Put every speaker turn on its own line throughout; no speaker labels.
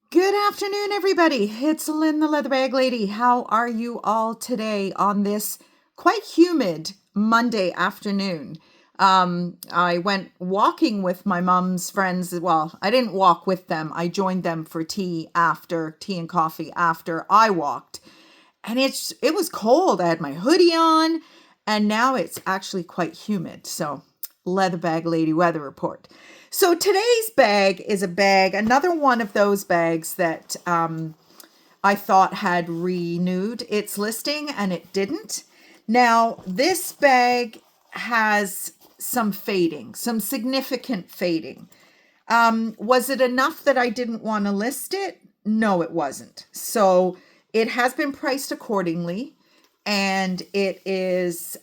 Good afternoon, everybody. It's Lynn, the Leather Bag Lady. How are you all today on this quite humid Monday afternoon? I went walking with my mom's friends. Well, I didn't walk with them. I joined them for tea and coffee after I walked. And it was cold. I had my hoodie on, and now it's actually quite humid. So, Leather Bag Lady weather report. So today's bag is another one of those bags that I thought had renewed its listing and it didn't. Now, this bag has some fading, some significant fading. Was it enough that I didn't want to list it? No, it wasn't. So it has been priced accordingly, and it is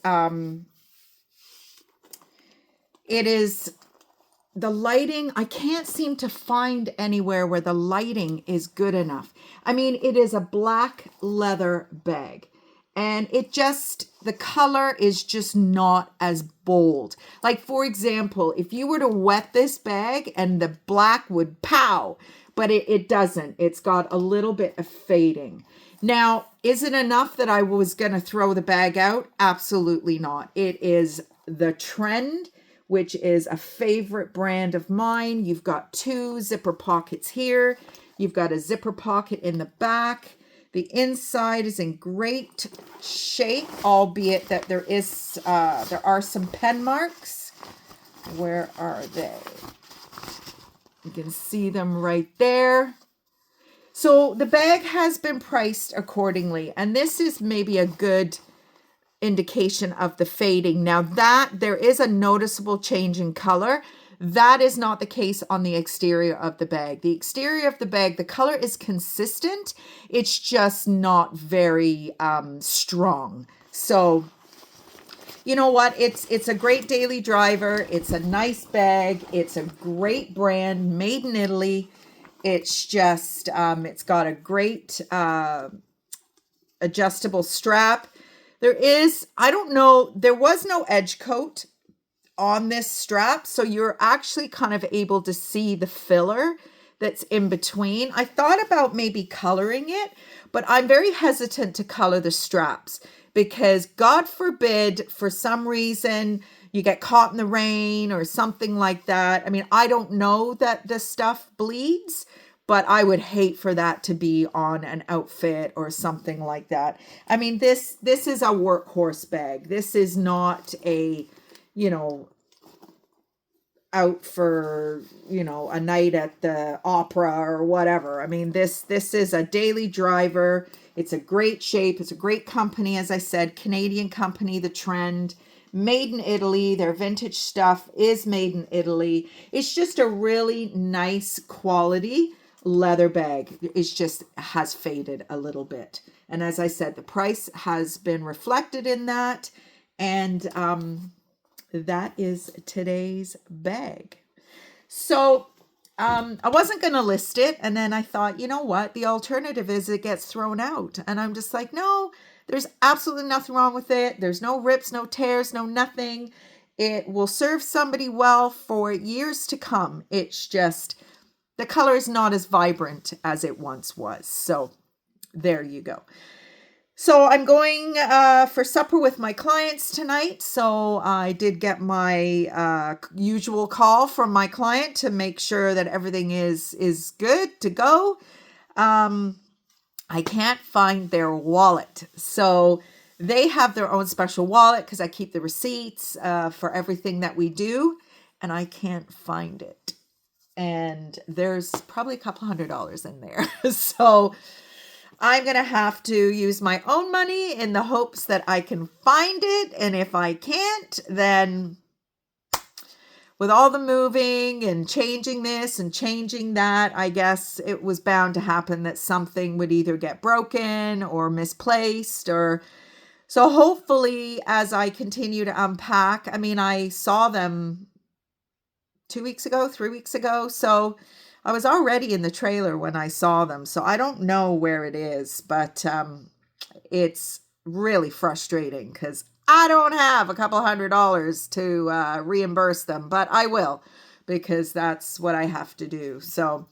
the lighting. I can't seem to find anywhere where the lighting is good enough. I mean, it is a black leather bag, and the color is just not as bold. Like, for example, if you were to wet this bag and the black would pow, but it doesn't. It's got a little bit of fading. Now, is it enough that I was going to throw the bag out? Absolutely not. It is the trend, which is a favorite brand of mine. You've got two zipper pockets here. You've got a zipper pocket in the back. The inside is in great shape, albeit that there are some pen marks. Where are they? You can see them right there. So the bag has been priced accordingly, and this is maybe a good indication of the fading. Now that there is a noticeable change in color, that is not the case on the exterior of the bag. The exterior of the bag, the color is consistent. It's just not very strong. So you know what? It's a great daily driver. It's a nice bag. It's a great brand, made in Italy. It's just it's got a great adjustable strap. I don't know, there was no edge coat on this strap, so you're actually kind of able to see the filler that's in between. I thought about maybe coloring it, but I'm very hesitant to color the straps because God forbid for some reason you get caught in the rain or something like that. I mean, I don't know that the stuff bleeds, but I would hate for that to be on an outfit or something like that. I mean, this is a workhorse bag. This is not a, you know, out for, a night at the opera or whatever. I mean, this is a daily driver. It's a great shape. It's a great company, as I said, Canadian company, The Trend, made in Italy. Their vintage stuff is made in Italy. It's just a really nice quality leather bag. It's just has faded a little bit. And as I said, the price has been reflected in that. And that is today's bag. So I wasn't going to list it. And then I thought, you know what? The alternative is it gets thrown out. And I'm just like, no, there's absolutely nothing wrong with it. There's no rips, no tears, no nothing. It will serve somebody well for years to come. It's just the color is not as vibrant as it once was. So there you go. So I'm going for supper with my clients tonight. So I did get my usual call from my client to make sure that everything is good to go. I can't find their wallet. So they have their own special wallet because I keep the receipts for everything that we do, and I can't find it. And there's probably a couple $100 in there. So I'm going to have to use my own money in the hopes that I can find it. And if I can't, then with all the moving and changing this and changing that, I guess it was bound to happen that something would either get broken or misplaced or so hopefully as I continue to unpack, I mean, I saw them 2 weeks ago, 3 weeks ago. So I was already in the trailer when I saw them. So I don't know where it is, but it's really frustrating because I don't have a couple $100 to reimburse them, but I will because that's what I have to do. So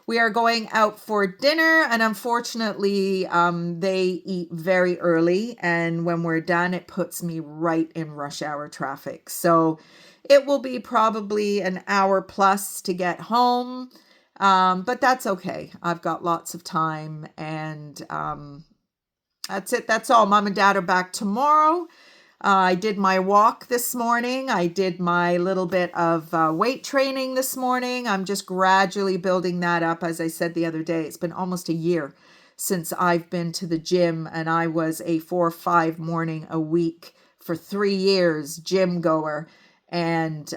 We are going out for dinner, and unfortunately, they eat very early. And when we're done, it puts me right in rush hour traffic. So it will be probably an hour plus to get home. But that's okay. I've got lots of time, and that's it. That's all. Mom and Dad are back tomorrow. I did my walk this morning. I did my little bit of weight training this morning. I'm just gradually building that up. As I said the other day, it's been almost a year since I've been to the gym, and I was a 4 or 5 morning a week for 3 years gym goer. And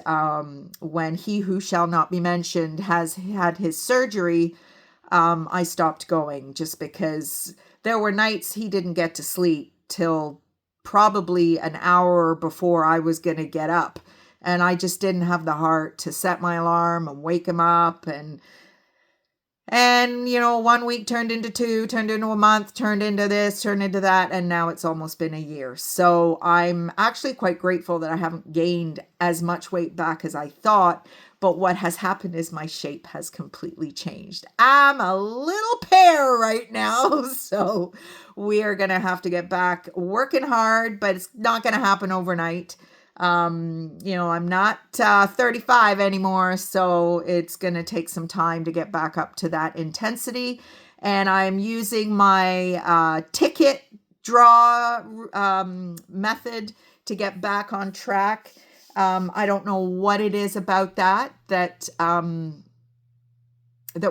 when he who shall not be mentioned has had his surgery, I stopped going just because there were nights he didn't get to sleep till probably an hour before I was going to get up. And I just didn't have the heart to set my alarm and wake him up. And, you know, 1 week turned into 2, turned into a month, turned into this, turned into that. And now it's almost been a year. So I'm actually quite grateful that I haven't gained as much weight back as I thought. But what has happened is my shape has completely changed. I'm a little pear right now. So we are going to have to get back working hard, but it's not going to happen overnight. You know, I'm not 35 anymore, so it's going to take some time to get back up to that intensity. And I'm using my ticket draw method to get back on track. I don't know what it is about that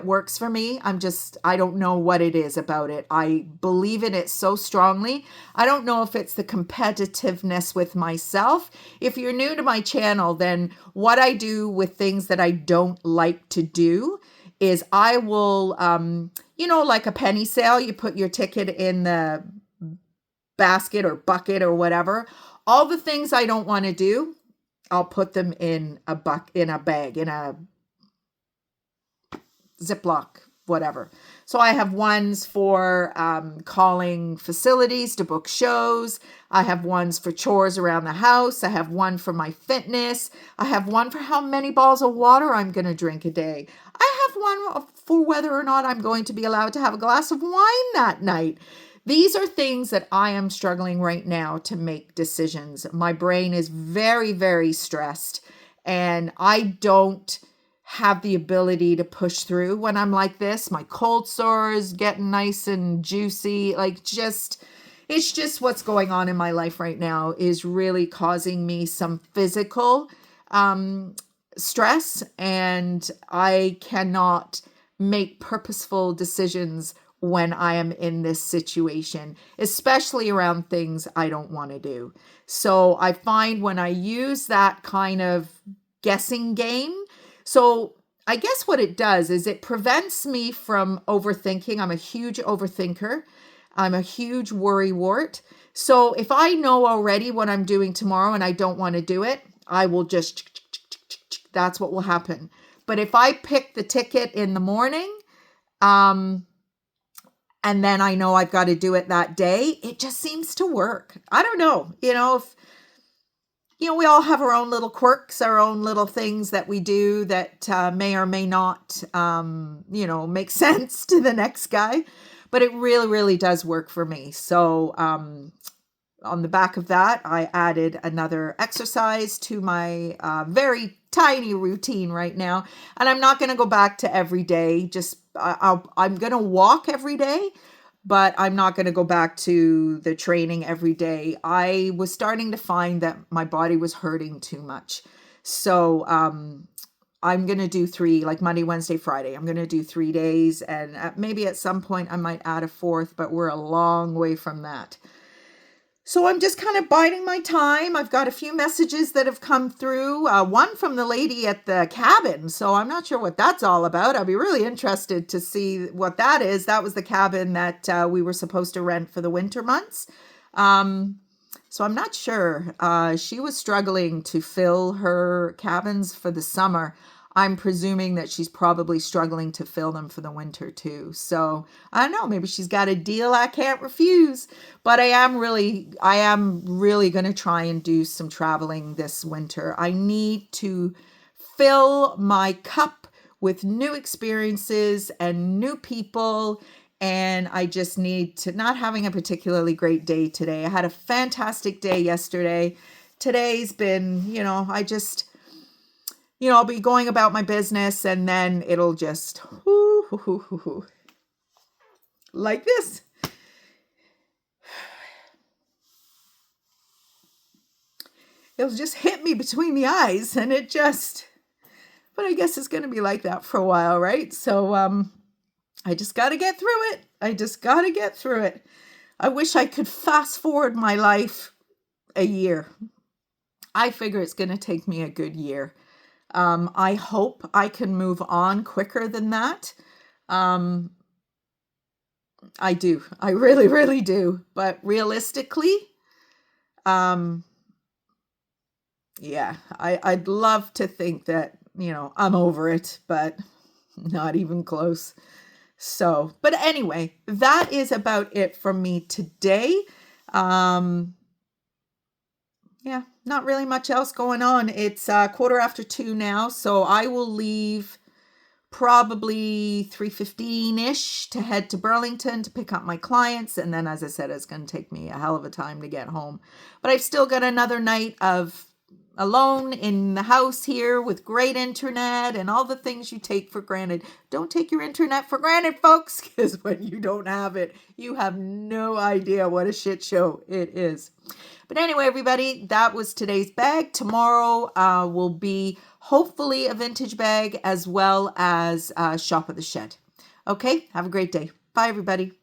works for me. I don't know what it is about it. I believe in it so strongly. I don't know if it's the competitiveness with myself. If you're new to my channel, then what I do with things that I don't like to do is I will, you know, like a penny sale, you put your ticket in the basket or bucket or whatever. All the things I don't want to do, I'll put them in a bag, in a Ziploc, whatever. So I have ones for calling facilities to book shows. I have ones for chores around the house. I have one for my fitness. I have one for how many balls of water I'm going to drink a day. I have one for whether or not I'm going to be allowed to have a glass of wine that night. These are things that I am struggling right now to make decisions. My brain is very, very stressed, and I don't have the ability to push through when I'm like this. My cold sores getting nice and juicy. It's just what's going on in my life right now is really causing me some physical stress, and I cannot make purposeful decisions when I am in this situation, especially around things I don't want to do. So I find when I use that kind of guessing game, so I guess what it does is it prevents me from overthinking. I'm a huge overthinker. I'm a huge worrywart. So if I know already what I'm doing tomorrow and I don't want to do it, I will just, that's what will happen. But if I pick the ticket in the morning, and then I know I've got to do it that day, it just seems to work. I don't know, we all have our own little quirks, our own little things that we do that may or may not, make sense to the next guy. But it really, really does work for me. So on the back of that, I added another exercise to my very tiny routine right now. And I'm not going to go back to every day. I'm going to walk every day, but I'm not going to go back to the training every day. I was starting to find that my body was hurting too much. So I'm going to do 3, like Monday, Wednesday, Friday. I'm going to do 3 days, and maybe at some point I might add a 4th, but we're a long way from that. So I'm just kind of biding my time. I've got a few messages that have come through, one from the lady at the cabin. So I'm not sure what that's all about. I'll be really interested to see what that is. That was the cabin that we were supposed to rent for the winter months. So I'm not sure. She was struggling to fill her cabins for the summer. I'm presuming that she's probably struggling to fill them for the winter too. So I don't know, maybe she's got a deal I can't refuse. But I am really going to try and do some traveling this winter. I need to fill my cup with new experiences and new people. And I just need to not having a particularly great day today. I had a fantastic day yesterday. Today's been, I'll be going about my business and then it'll just like this. It'll just hit me between the eyes and but I guess it's going to be like that for a while, right? So, I just got to get through it. I wish I could fast forward my life a year. I figure it's going to take me a good year. I hope I can move on quicker than that. I do. I really, really do. But realistically, I'd love to think that, I'm over it, but not even close. So, but anyway, that is about it from me today. Not really much else going on. It's 2:15 now, so I will leave probably 3:15-ish to head to Burlington to pick up my clients. And then, as I said, it's going to take me a hell of a time to get home. But I've still got another night of alone in the house here with great internet and all the things you take for granted. Don't take your internet for granted, folks, because when you don't have it, you have no idea what a shit show it is. But anyway, everybody, that was today's bag. Tomorrow will be hopefully a vintage bag as well as Shop at the Shed. Okay, have a great day. Bye, everybody.